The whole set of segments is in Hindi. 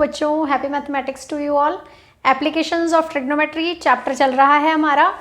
बच्चों, happy mathematics to you all. Applications of trigonometry chapter चल रहा है हमारा।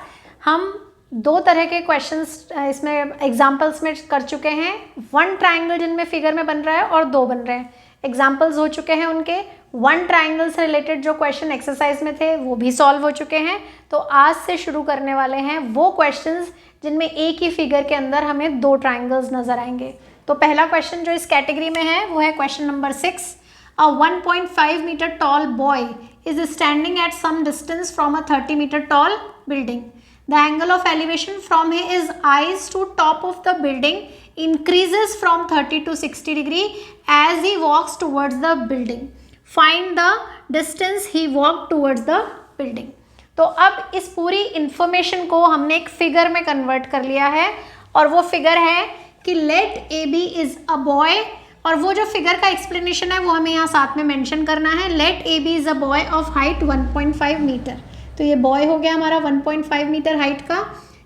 हम दो तरह के क्वेश्चंस इसमें एग्जांपल्स में कर चुके हैं। वन ट्रायंगल जिनमें फिगर में बन रहा है और दो बन रहे हैं। एग्जांपल्स हो चुके हैं उनके। वन ट्रायंगल से रिलेटेड जो क्वेश्चन एक्सरसाइज में थे वो भी सॉल्व हो चुके हैं। तो आज से शुरू करने वाले हैं वो क्वेश्चंस जिनमें एक ही फिगर के अंदर हमें दो ट्रायंगल्स नजर आएंगे। तो पहला क्वेश्चन जो इस कैटेगरी में है वो है question number 6। A 1.5 meter tall boy is standing at some distance from a 30 meter tall building. The angle of elevation from his eyes to top of the building increases from 30 to 60 degree as he walks towards the building. Find the distance he walked towards the building. तो अब इस पूरी इंफॉर्मेशन को हमने एक फिगर में कन्वर्ट कर लिया है और वो फिगर है कि let a b is a boy, और वो जो फिगर का एक्सप्लेनेशन है वो हमें यहाँ साथ में मेंशन करना है। Let a b is a boy of height 1.5 metre. तो ये बॉय हो गया हमारा 1.5 मीटर हाइट का।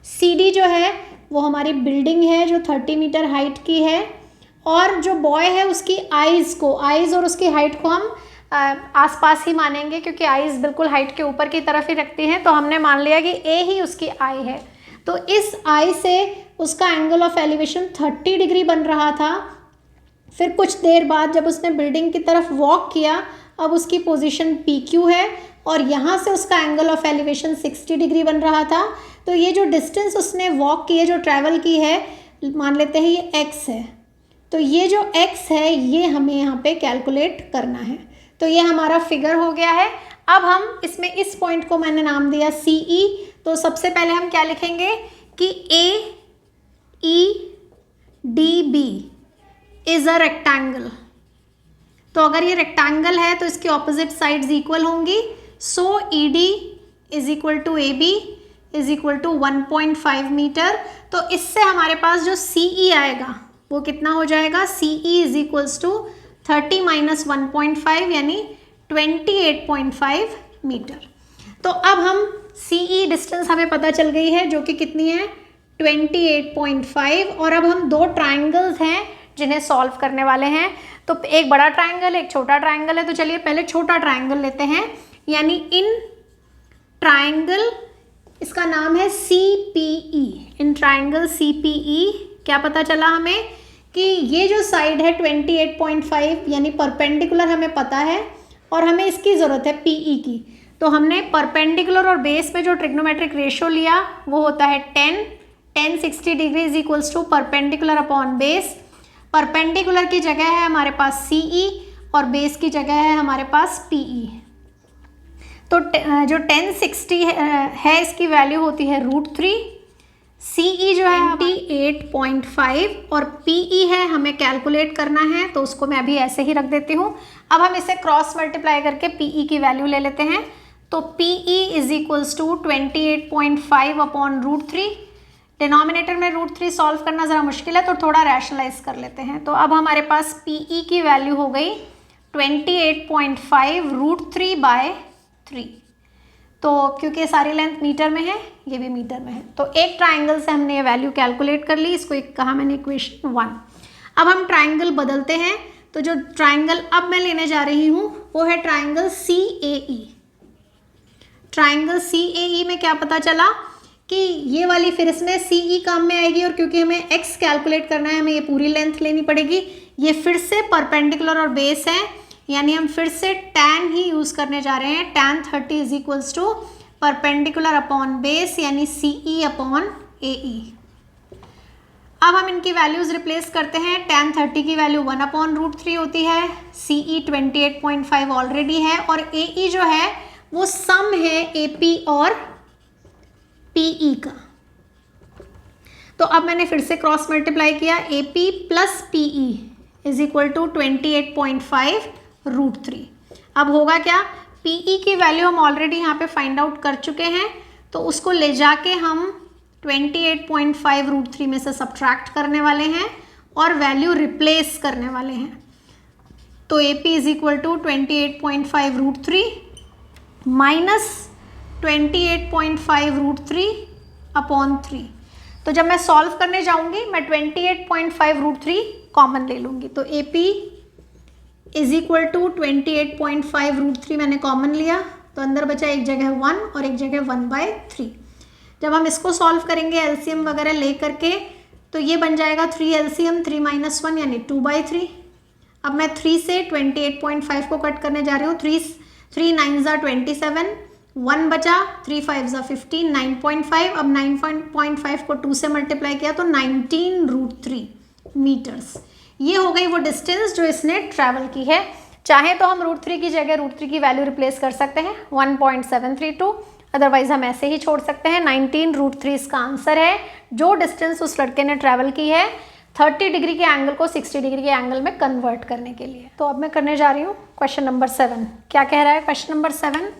सी डी जो है वो हमारी बिल्डिंग है जो 30 मीटर हाइट की है, और जो बॉय है उसकी आइज़ और उसकी हाइट को हम आसपास ही मानेंगे क्योंकि आइज़ बिल्कुल हाइट के ऊपर की तरफ ही रखती हैं। तो हमने मान लिया कि ए ही उसकी आई है। तो इस आई से उसका एंगल ऑफ एलिवेशन 30 डिग्री बन रहा था। फिर कुछ देर बाद जब उसने बिल्डिंग की तरफ वॉक किया, अब उसकी पोजीशन PQ है और यहाँ से उसका एंगल ऑफ एलिवेशन 60 डिग्री बन रहा था। तो ये जो डिस्टेंस उसने वॉक की है, जो ट्रैवल की है, मान लेते हैं ये x है। तो ये जो x है ये हमें यहाँ पे कैलकुलेट करना है। तो ये हमारा फिगर हो गया है। अब हम इसमें इस पॉइंट को मैंने नाम दिया CE। तो सबसे पहले हम क्या लिखेंगे कि AEDB इज अ रेक्टेंगल। तो अगर ये रेक्टेंगल है तो इसकी ऑपोजिट साइड्स इक्वल होंगी। So ED is equal to AB is equal to 1.5 metre. तो इससे हमारे पास जो CE आएगा वो कितना हो जाएगा, CE is equals to 30 minus 1.5 यानी 28.5 मीटर। तो अब हम CE डिस्टेंस हमें पता चल गई है जो कि कितनी है 28.5। और अब हम दो ट्राइंगल्स हैं जिन्हें सॉल्व करने वाले हैं। तो एक बड़ा ट्रायंगल एक छोटा ट्रायंगल है। तो चलिए पहले छोटा ट्रायंगल लेते हैं, यानी इन ट्रायंगल, इसका नाम है CPE। इन ट्रायंगल CPE क्या पता चला हमें कि ये जो साइड है 28.5 यानी परपेंडिकुलर हमें पता है और हमें इसकी ज़रूरत है PE की। तो हमने परपेंडिकुलर और बेस पे जो ट्रिग्नोमेट्रिक रेशियो लिया वो होता है 10 60 degree is equals to perpendicular upon base. Perpendicular की जगह है हमारे पास CE और बेस की जगह है हमारे पास PE। तो जो 10 60 है इसकी वैल्यू होती है √3। CE जो है 28.5 और PE है हमें कैलकुलेट करना है, तो उसको मैं अभी ऐसे ही रख देती हूँ। अब हम इसे क्रॉस मल्टीप्लाई करके PE की वैल्यू ले लेते हैं। तो PE is equals to 28.5 upon √3। Denominator में √3 सॉल्व करना ज़रा मुश्किल है तो थोड़ा रैशनलाइज कर लेते हैं। तो अब हमारे पास PE की वैल्यू हो गई 28.5 √3/3। तो क्योंकि सारी लेंथ मीटर में है, ये भी मीटर में है, तो एक ट्राइंगल से हमने ये वैल्यू कैलकुलेट कर ली। इसको एक कहा मैंने इक्वेशन 1। अब हम ट्राइंगल बदलते हैं। तो जो ट्राइंगल अब मैं लेने जा रही हूँ वो है ट्राइंगल CAE। ट्राइंगल CAE में क्या पता चला कि ये वाली फिर इसमें CE काम में आएगी, और क्योंकि हमें x कैलकुलेट करना है हमें ये पूरी लेंथ लेनी पड़ेगी। ये फिर से परपेंडिकुलर और बेस है, यानी हम फिर से tan ही यूज़ करने जा रहे हैं। tan 30 is equals to perpendicular upon base यानी CE अपॉन AE। अब हम इनकी वैल्यूज़ रिप्लेस करते हैं। tan 30 की वैल्यू 1 अपॉन √3 होती है, CE 28.5 ऑलरेडी है, और AE जो है वो सम है AP और PE का। तो अब मैंने फिर से क्रॉस मल्टीप्लाई किया, AP plus PE is equal to 28.5 √3। अब होगा क्या, PE की वैल्यू हम ऑलरेडी यहाँ पे फाइंड आउट कर चुके हैं, तो उसको ले जाके हम 28.5 √3 में से सब्ट्रैक्ट करने वाले हैं और वैल्यू रिप्लेस करने वाले हैं। तो AP is equal to 28.5 √3 minus 28.5 √3 upon 3। तो जब मैं सॉल्व करने जाऊंगी मैं 28.5 √3 कॉमन ले लूँगी। तो AP इज इक्वल टू 28.5 √3 मैंने कॉमन लिया, तो अंदर बचा एक जगह 1 और एक जगह 1/3। जब हम इसको सॉल्व करेंगे एलसीएम वगैरह ले करके, तो ये बन जाएगा 3 एलसीएम 3 - 1 यानी 2/3। अब मैं 3 से 28.5 को कट करने जा रही हूँ। 3 9 ज़ा 27, 1 बचा, 3 5 ज़ा 15, 9.5। अब 9.5 को 2 से मल्टीप्लाई किया तो 19 √3 मीटर्स। ये हो गई वो डिस्टेंस जो इसने ट्रैवल की है। चाहे तो हम √3 की जगह √3 की वैल्यू रिप्लेस कर सकते हैं 1.732, अदरवाइज हम ऐसे ही छोड़ सकते हैं। 19 √3 इसका आंसर है। जो डिस्टेंस उस लड़के ने ट्रैवल की है 30 डिग्री के एंगल को 60 डिग्री के एंगल में कन्वर्ट करने के लिए। तो अब मैं करने जा रही हूँ क्वेश्चन नंबर 7। क्या कह रहा है question number 7?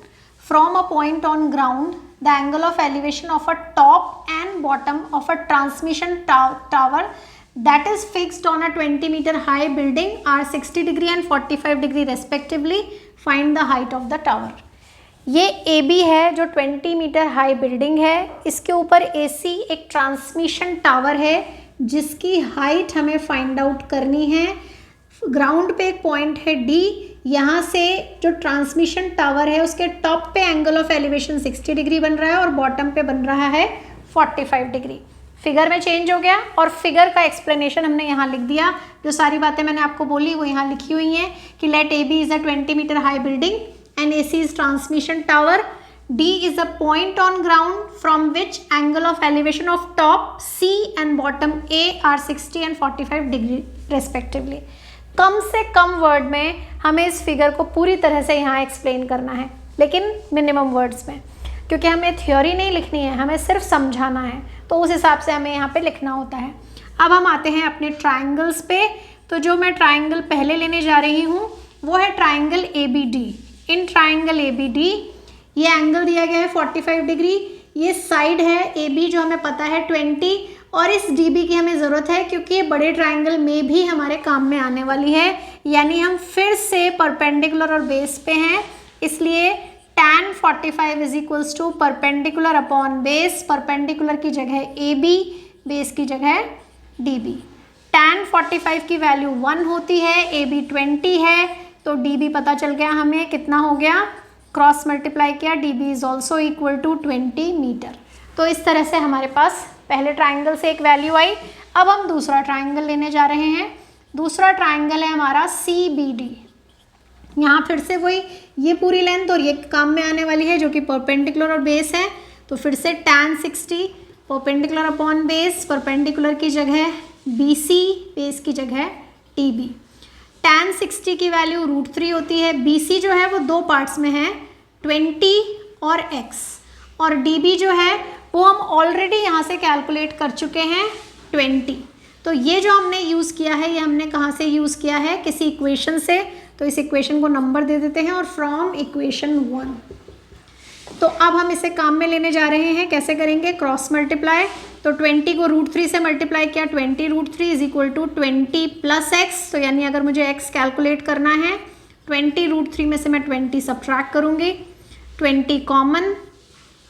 From a point on ground the angle of elevation of a top and bottom of a transmission tower that is fixed on a 20 meter high building are 60 degree and 45 degree respectively. Find the height of the tower. ये AB है जो 20 मीटर हाई बिल्डिंग है, इसके ऊपर AC एक ट्रांसमिशन टावर है जिसकी हाइट हमें फाइंड आउट करनी है। ग्राउंड पे एक पॉइंट है D, यहाँ से जो ट्रांसमिशन टावर है उसके टॉप पे एंगल ऑफ एलिवेशन 60 डिग्री बन रहा है और बॉटम पे बन रहा है 45 डिग्री। फिगर में चेंज हो गया और फिगर का एक्सप्लेनेशन हमने यहाँ लिख दिया। जो सारी बातें मैंने आपको बोली वो यहाँ लिखी हुई हैं कि let AB is a 20 metre high building and AC is transmission tower, D is a point on ground from which angle of elevation of top C and bottom A are 60 and 45 degree respectively. कम से कम वर्ड में हमें इस फिगर को पूरी तरह से यहाँ एक्सप्लेन करना है, लेकिन मिनिमम वर्ड्स में, क्योंकि हमें थ्योरी नहीं लिखनी है, हमें सिर्फ समझाना है, तो उस हिसाब से हमें यहाँ पे लिखना होता है। अब हम आते हैं अपने ट्राइंगल्स पे। तो जो मैं ट्राइंगल पहले लेने जा रही हूँ वो है triangle ABD। In triangle ABD ये एंगल दिया गया है 45 डिग्री, ये साइड है AB जो हमें पता है 20, और इस DB की हमें ज़रूरत है क्योंकि ये बड़े ट्राइंगल में भी हमारे काम में आने वाली है। यानी हम फिर से परपेंडिकुलर और बेस पे हैं, इसलिए tan 45 is equals to perpendicular upon base. Perpendicular की जगह AB, बेस की जगह DB। tan 45 की वैल्यू 1 होती है, AB 20 है, तो DB पता चल गया हमें कितना हो गया, क्रॉस मल्टीप्लाई किया, DB is also equal to 20 metre. तो इस तरह से हमारे पास पहले ट्राइंगल से एक वैल्यू आई। अब हम दूसरा ट्राइंगल लेने जा रहे हैं। दूसरा ट्राइंगल है हमारा CBD। यहाँ फिर से वही ये पूरी लेंथ और ये काम में आने वाली है जो कि परपेंडिकुलर और बेस है, तो फिर से tan 60 perpendicular upon base, perpendicular की जगह BC, बेस की जगह DB। tan 60 की वैल्यू √3 होती है। BC जो है वो दो पार्ट्स में है, 20 और x, और DB जो है वो हम ऑलरेडी यहाँ से कैलकुलेट कर चुके हैं 20। तो ये जो हमने यूज़ किया है, ये हमने कहाँ से यूज़ किया है, किसी इक्वेशन से, तो इस इक्वेशन को नंबर दे देते हैं और फ्रॉम इक्वेशन 1। तो अब हम इसे काम में लेने जा रहे हैं। कैसे करेंगे, क्रॉस मल्टीप्लाई। तो 20 को √3 से मल्टीप्लाई किया, 20 √3 is equal to 20 plus x। तो यानी अगर मुझे x कैलकुलेट करना है, 20 √3 में से मैं 20 सब्ट्रैक्ट करूँगी, 20 कॉमन,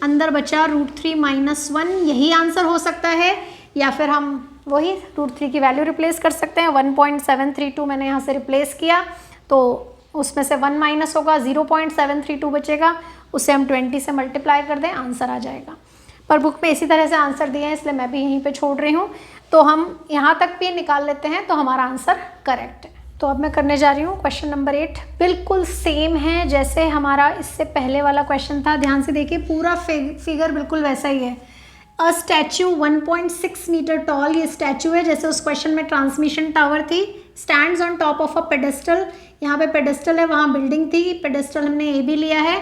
अंदर बचा √3 - 1। यही आंसर हो सकता है, या फिर हम वही √3 की वैल्यू रिप्लेस कर सकते हैं। 1.732 मैंने यहाँ से रिप्लेस किया, तो उसमें से 1 माइनस होगा, 0.732 बचेगा, उसे हम 20 से मल्टीप्लाई कर दें, आंसर आ जाएगा। पर बुक में इसी तरह से आंसर दिए हैं, इसलिए मैं भी यहीं पे छोड़ रही हूँ। तो हम यहाँ तक भी निकाल लेते हैं, तो हमारा आंसर करेक्ट है। तो अब मैं करने जा रही हूँ क्वेश्चन नंबर 8। बिल्कुल सेम है जैसे हमारा इससे पहले वाला क्वेश्चन था। ध्यान से देखिए, पूरा फिगर बिल्कुल वैसा ही है। अ स्टैचू 1.6 मीटर टॉल, ये स्टैचू है जैसे उस क्वेश्चन में ट्रांसमिशन टावर थी, stands on top of a pedestal. यहाँ पे पेडेस्टल है, वहाँ बिल्डिंग थी, पेडेस्टल हमने AB लिया है।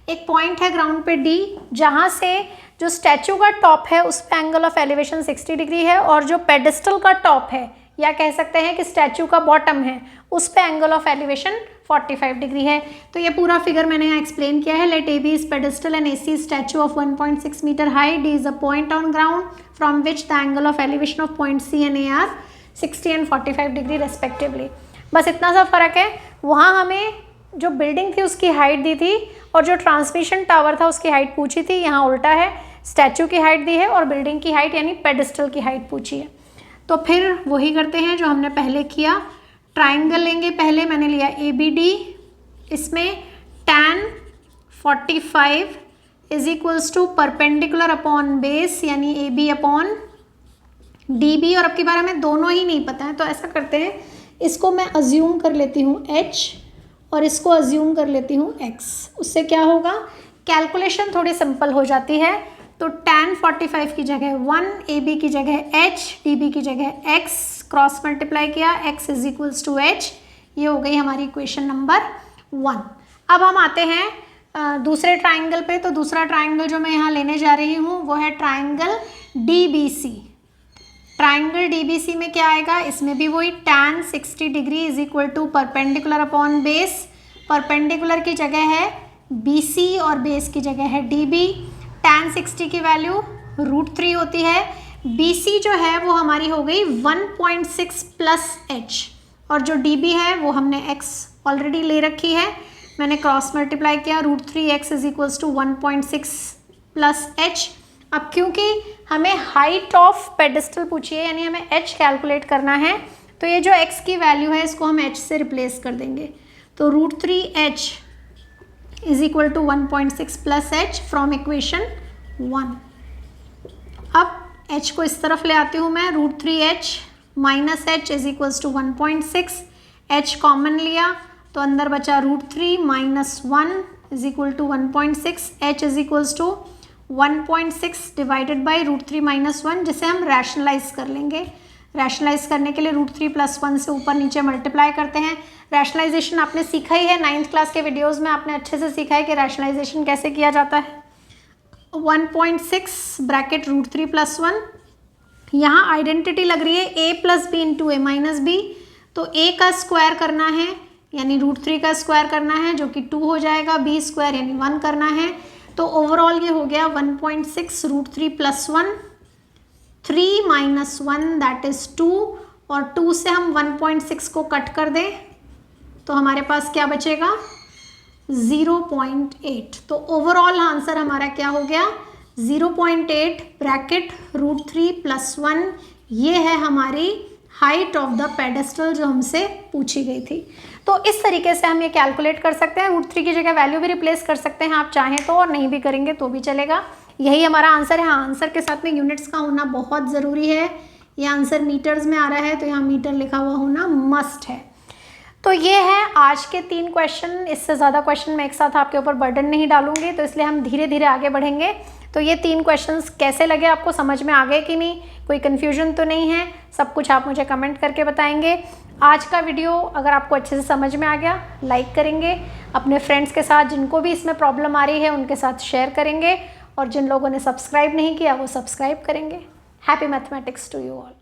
एक पॉइंट है ग्राउंड पे D, जहाँ से जो स्टैचू का टॉप है उस पे एंगल ऑफ एलिवेशन 60 डिग्री है, और जो पेडेस्टल का टॉप है, या कह सकते हैं कि स्टैचू का बॉटम है, उस पे एंगल ऑफ एलिवेशन 45 डिग्री है। तो ये पूरा फिगर मैंने यहाँ एक्सप्लेन किया है। लेट AB is pedestal and AC statue of 1.6 metre high, D is a point on ground from which the angle of elevation of point C and A are 60 and 45 degree respectively. बस इतना सा फर्क है, वहाँ हमें जो बिल्डिंग थी उसकी हाइट दी थी और जो ट्रांसमिशन टावर था उसकी हाइट पूछी थी। यहाँ उल्टा है, स्टैचू की हाइट दी है और बिल्डिंग की हाइट यानी पेडेस्टल की हाइट पूछी है। तो फिर वही करते हैं जो हमने पहले किया। ट्राइंगल लेंगे, पहले मैंने लिया ABD, इसमें tan 45 is equals to perpendicular upon base यानी AB अपॉन DB, और अब की बार हमें दोनों ही नहीं पता है, तो ऐसा करते हैं, इसको मैं अज्यूम कर लेती हूँ H और इसको अज्यूम कर लेती हूँ X। उससे क्या होगा, कैलकुलेशन थोड़ी सिंपल हो जाती है। तो tan 45 की जगह 1, AB की जगह H, DB की जगह X, क्रॉस मल्टीप्लाई किया, X is equals to H। ये हो गई हमारी इक्वेशन नंबर 1। अब हम आते हैं दूसरे ट्राइंगल पे। तो दूसरा ट्राइंगल जो मैं यहाँ लेने जा रही हूँ वो है ट्राइंगल DBC। ट्राइंगल DBC में क्या आएगा, इसमें भी वही tan 60 degree is equal to perpendicular upon base. Perpendicular की जगह है BC और बेस की जगह है DB। tan 60 की वैल्यू √3 होती है। BC जो है वो हमारी हो गई 1.6 प्लस H, और जो DB है वो हमने X ऑलरेडी ले रखी है, मैंने क्रॉस मल्टीप्लाई किया, √3x is equals to 1.6 plus H। अब क्योंकि हमें हाइट ऑफ पेडिस्टल पूछी है यानी हमें H कैलकुलेट करना है, तो ये जो X की वैल्यू है इसको हम H से रिप्लेस कर देंगे। तो √3h is equal to 1.6 plus H from equation 1। अब H को इस तरफ ले आती हूँ मैं, √3h minus H is equals to 1.6, H common लिया तो अंदर बचा √3 minus 1 is equal to 1.6, H is equals to 1.6 divided by √3 minus 1, जिसे हम रैशनलाइज कर लेंगे। रैशनलाइज करने के लिए √3 प्लस 1 से ऊपर नीचे मल्टीप्लाई करते हैं। रैशनलाइजेशन आपने सीखा ही है, 9th क्लास के वीडियोस में आपने अच्छे से सीखा है कि रैशनलाइजेशन कैसे किया जाता है। 1.6 ब्रैकेट √3 प्लस 1, यहाँ आइडेंटिटी लग रही है a plus b into a minus b, तो a का स्क्वायर करना है यानी √3 का स्क्वायर करना है जो कि 2 हो जाएगा, b स्क्वायर यानी 1 करना है, तो ओवरऑल ये हो गया 1.6 √3 प्लस 1, 3 माइनस 1 दैट इज 2, और 2 से हम 1.6 को कट कर दें तो हमारे पास क्या बचेगा 0.8। तो ओवरऑल आंसर हमारा क्या हो गया 0.8 ब्रैकेट √3 प्लस 1। ये है हमारी हाइट ऑफ द पेडेस्टल जो हमसे पूछी गई थी। तो इस तरीके से हम ये कैलकुलेट कर सकते हैं। √3 की जगह वैल्यू भी रिप्लेस कर सकते हैं आप चाहें तो, और नहीं भी करेंगे तो भी चलेगा। यही हमारा आंसर है। हाँ, आंसर के साथ में यूनिट्स का होना बहुत ज़रूरी है। ये आंसर मीटर्स में आ रहा है तो यहाँ मीटर लिखा हुआ होना मस्ट है। तो ये है आज के 3 क्वेश्चन। इससे ज़्यादा क्वेश्चन मैं एक साथ आपके ऊपर बर्डन नहीं डालूंगी, तो इसलिए हम धीरे धीरे आगे बढ़ेंगे। तो ये 3 क्वेश्चंस कैसे लगे आपको, समझ में आ गए कि नहीं, कोई कन्फ्यूजन तो नहीं है, सब कुछ आप मुझे कमेंट करके बताएंगे। आज का वीडियो अगर आपको अच्छे से समझ में आ गया, लाइक करेंगे, अपने फ्रेंड्स के साथ जिनको भी इसमें प्रॉब्लम आ रही है उनके साथ शेयर करेंगे, और जिन लोगों ने सब्सक्राइब नहीं किया वो सब्सक्राइब करेंगे। Happy mathematics to you all.